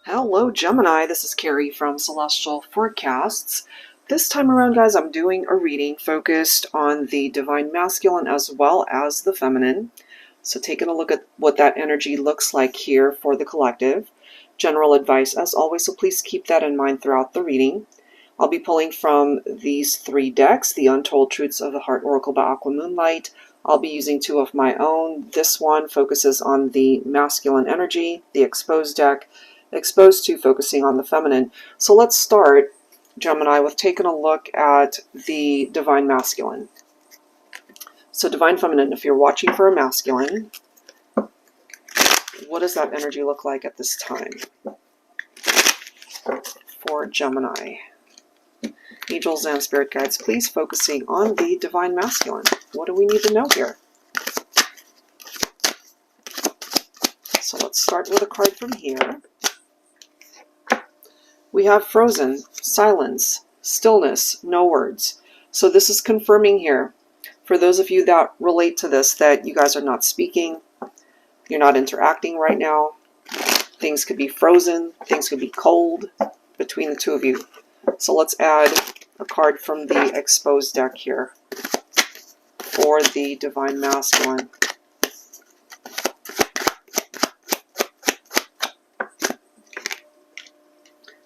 Hello Gemini, this is Carrie from Celestial Forecasts. This time around, guys, I'm doing a reading focused on the Divine Masculine as well as the Feminine. So taking a look at what that energy looks like here for the collective. General advice as always, so please keep that in mind throughout the reading. I'll be pulling from these three decks, the Untold Truths of the Heart Oracle by Aqua Moonlight. I'll be using two of my own. This one focuses on the masculine energy, the Exposed deck. Exposed to focusing on the feminine. So let's start, Gemini, with taking a look at the Divine Masculine. So Divine Feminine, if you're watching for a masculine, what does that energy look like at this time for Gemini? Angels and Spirit Guides, please focusing on the Divine Masculine. What do we need to know here? So let's start with a card from here. We have frozen, silence, stillness, no words. So this is confirming here, for those of you that relate to this, that you guys are not speaking, you're not interacting right now. Things could be frozen, things could be cold between the two of you. So let's add a card from the Exposed deck here for the Divine Masculine.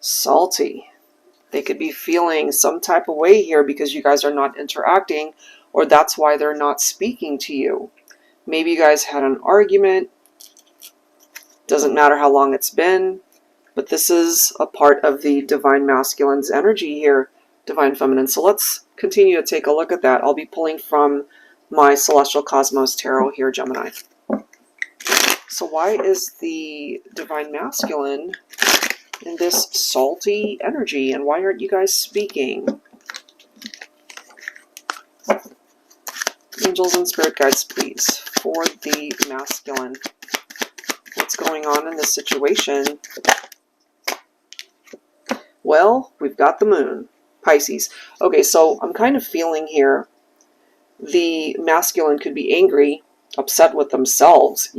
Salty. They could be feeling some type of way here because you guys are not interacting, or that's why they're not speaking to you. Maybe you guys had an argument. Doesn't matter how long it's been, but this is a part of the Divine Masculine's energy here, Divine Feminine. So let's continue to take a look at that. I'll be pulling from my Celestial Cosmos Tarot here, Gemini. So why is the Divine Masculine in this salty energy, and why aren't you guys speaking? Angels and Spirit Guides, please, for the masculine. What's going on in this situation? Well, we've got the moon, Pisces. Okay, so I'm kind of feeling here the masculine could be angry, upset with themselves,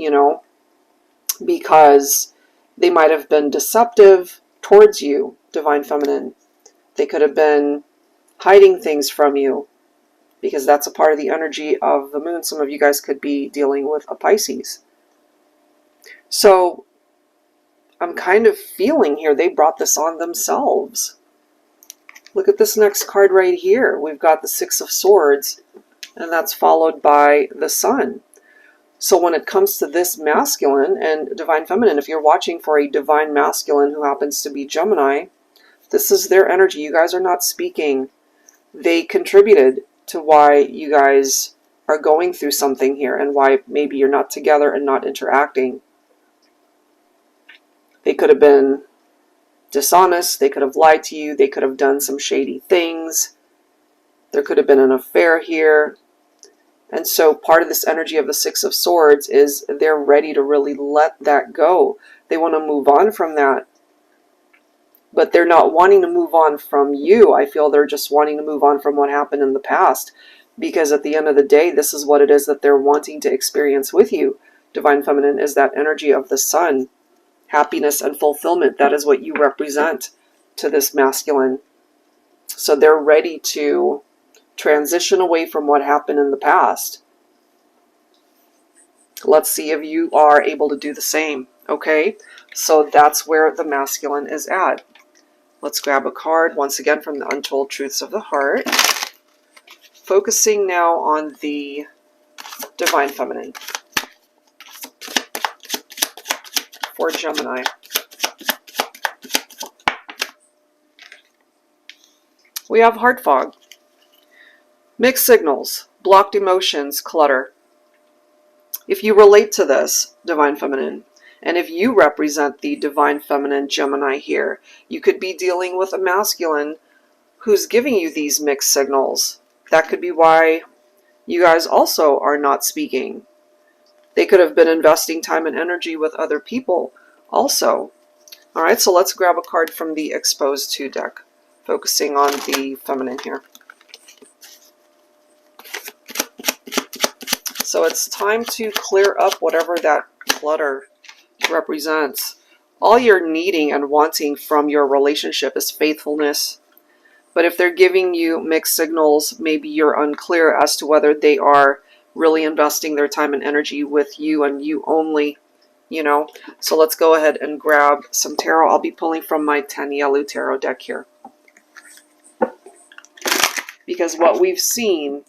because they might have been deceptive towards you, Divine Feminine. They could have been hiding things from you because that's a part of the energy of the moon. Some of you guys could be dealing with a Pisces. So I'm kind of feeling here they brought this on themselves. Look at this next card right here. We've got the Six of Swords, and that's followed by the Sun. So when it comes to this masculine and Divine Feminine, if you're watching for a Divine Masculine who happens to be Gemini, this is their energy. You guys are not speaking. They contributed to why you guys are going through something here and why maybe you're not together and not interacting. They could have been dishonest. They could have lied to you. They could have done some shady things. There could have been an affair here. And so part of this energy of the Six of Swords is they're ready to really let that go. They want to move on from that. But they're not wanting to move on from you. I feel they're just wanting to move on from what happened in the past. Because at the end of the day, this is what it is that they're wanting to experience with you. Divine Feminine is that energy of the Sun. Happiness and fulfillment. That is what you represent to this masculine. So they're ready to transition away from what happened in the past. Let's see if you are able to do the same. Okay, so that's where the masculine is at. Let's grab a card once again from the Untold Truths of the Heart. Focusing now on the Divine Feminine for Gemini. We have heart fog. Mixed signals, blocked emotions, clutter. If you relate to this, Divine Feminine, and if you represent the Divine Feminine Gemini here, you could be dealing with a masculine who's giving you these mixed signals. That could be why you guys also are not speaking. They could have been investing time and energy with other people also. All right, so let's grab a card from the Exposed 2 deck, focusing on the feminine here. So it's time to clear up whatever that clutter represents. all you're needing and wanting from your relationship is faithfulness. But if they're giving you mixed signals, maybe you're unclear as to whether they are really investing their time and energy with you and you only, you know. So let's go ahead and grab some tarot. I'll be pulling from my 10 yellow tarot deck here. Because what we've seen,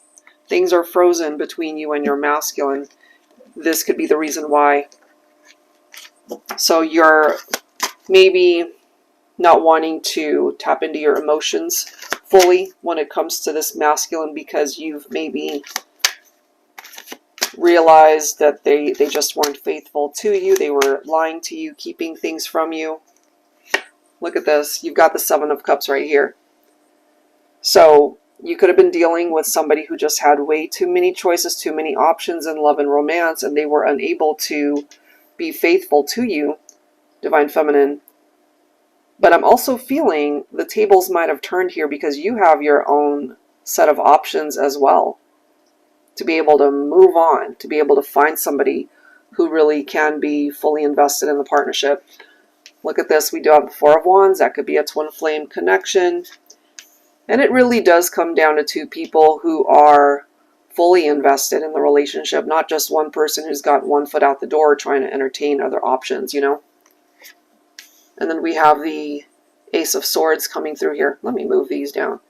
things are frozen between you and your masculine. This could be the reason why. So you're maybe not wanting to tap into your emotions fully when it comes to this masculine because you've maybe realized that they just weren't faithful to you. They were lying to you, keeping things from you. Look at this. You've got the Seven of Cups right here. So you could have been dealing with somebody who just had way too many choices, too many options in love and romance, and they were unable to be faithful to you, Divine Feminine. But I'm also feeling the tables might have turned here because you have your own set of options as well to be able to move on, to be able to find somebody who really can be fully invested in the partnership. Look at this. We do have the Four of Wands. That could be a twin flame connection. And it really does come down to two people who are fully invested in the relationship, not just one person who's got one foot out the door trying to entertain other options, you know? And then we have the Ace of Swords coming through here. Let me move these down.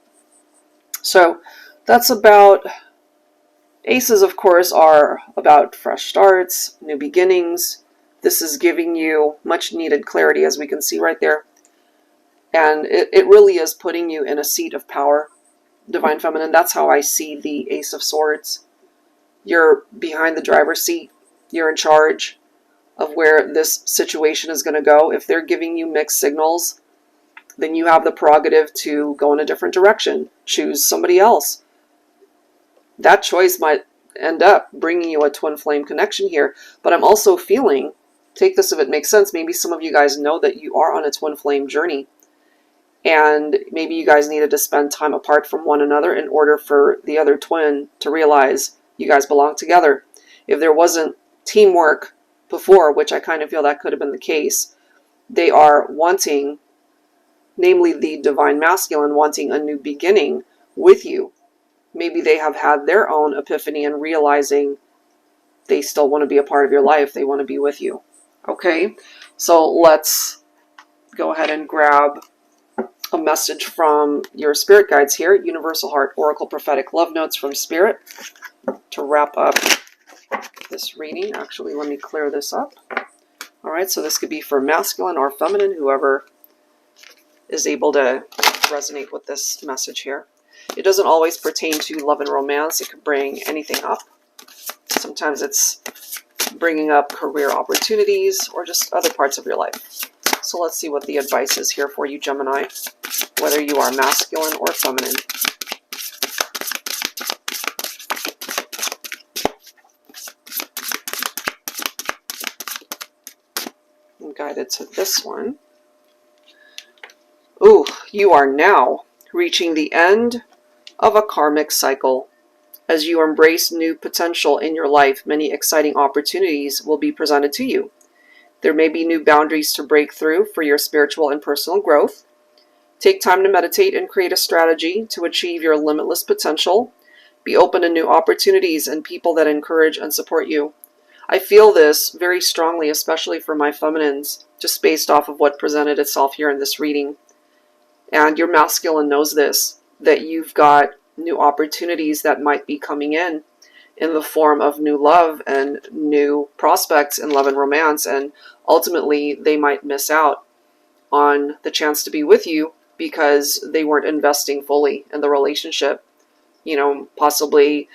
So that's about... Aces, of course, are about fresh starts, new beginnings. This is giving you much needed clarity, as we can see right there. And it really is putting you in a seat of power, Divine Feminine. That's how I see the Ace of Swords. You're behind the driver's seat. You're in charge of where this situation is going to go. If they're giving you mixed signals, then you have the prerogative to go in a different direction. Choose somebody else. That choice might end up bringing you a twin flame connection here. But I'm also feeling, take this if it makes sense, maybe some of you guys know that you are on a twin flame journey. And maybe you guys needed to spend time apart from one another in order for the other twin to realize you guys belong together. If there wasn't teamwork before, which I kind of feel that could have been the case, they are wanting, namely the Divine Masculine, wanting a new beginning with you. Maybe they have had their own epiphany and realizing they still want to be a part of your life. They want to be with you. Okay, so let's go ahead and grab a message from your spirit guides here. Universal Heart Oracle Prophetic Love Notes from Spirit to wrap up this reading. Actually, let me clear this up. All right, so this could be for masculine or feminine, whoever is able to resonate with this message here. It doesn't always pertain to love and romance. It could bring anything up. Sometimes it's bringing up career opportunities or just other parts of your life. So let's see what the advice is here for you, Gemini, whether you are masculine or feminine. I'm guided to this one. Ooh, you are now reaching the end of a karmic cycle. As you embrace new potential in your life, many exciting opportunities will be presented to you. There may be new boundaries to break through for your spiritual and personal growth. Take time to meditate and create a strategy to achieve your limitless potential. Be open to new opportunities and people that encourage and support you. I feel this very strongly, especially for my feminines, just based off of what presented itself here in this reading. And your masculine knows this, that you've got new opportunities that might be coming in the form of new love and new prospects in love and romance. And ultimately, they might miss out on the chance to be with you because they weren't investing fully in the relationship. You know, possibly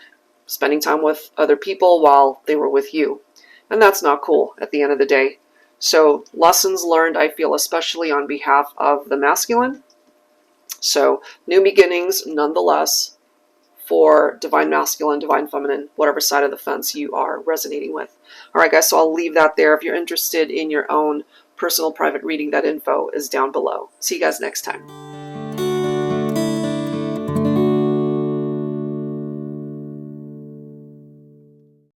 spending time with other people while they were with you. And that's not cool at the end of the day. So lessons learned, I feel, especially on behalf of the masculine. So new beginnings nonetheless for Divine Masculine, Divine Feminine, whatever side of the fence you are resonating with. All right, guys, so I'll leave that there. If you're interested in your own personal private reading, that info is down below. See you guys next time.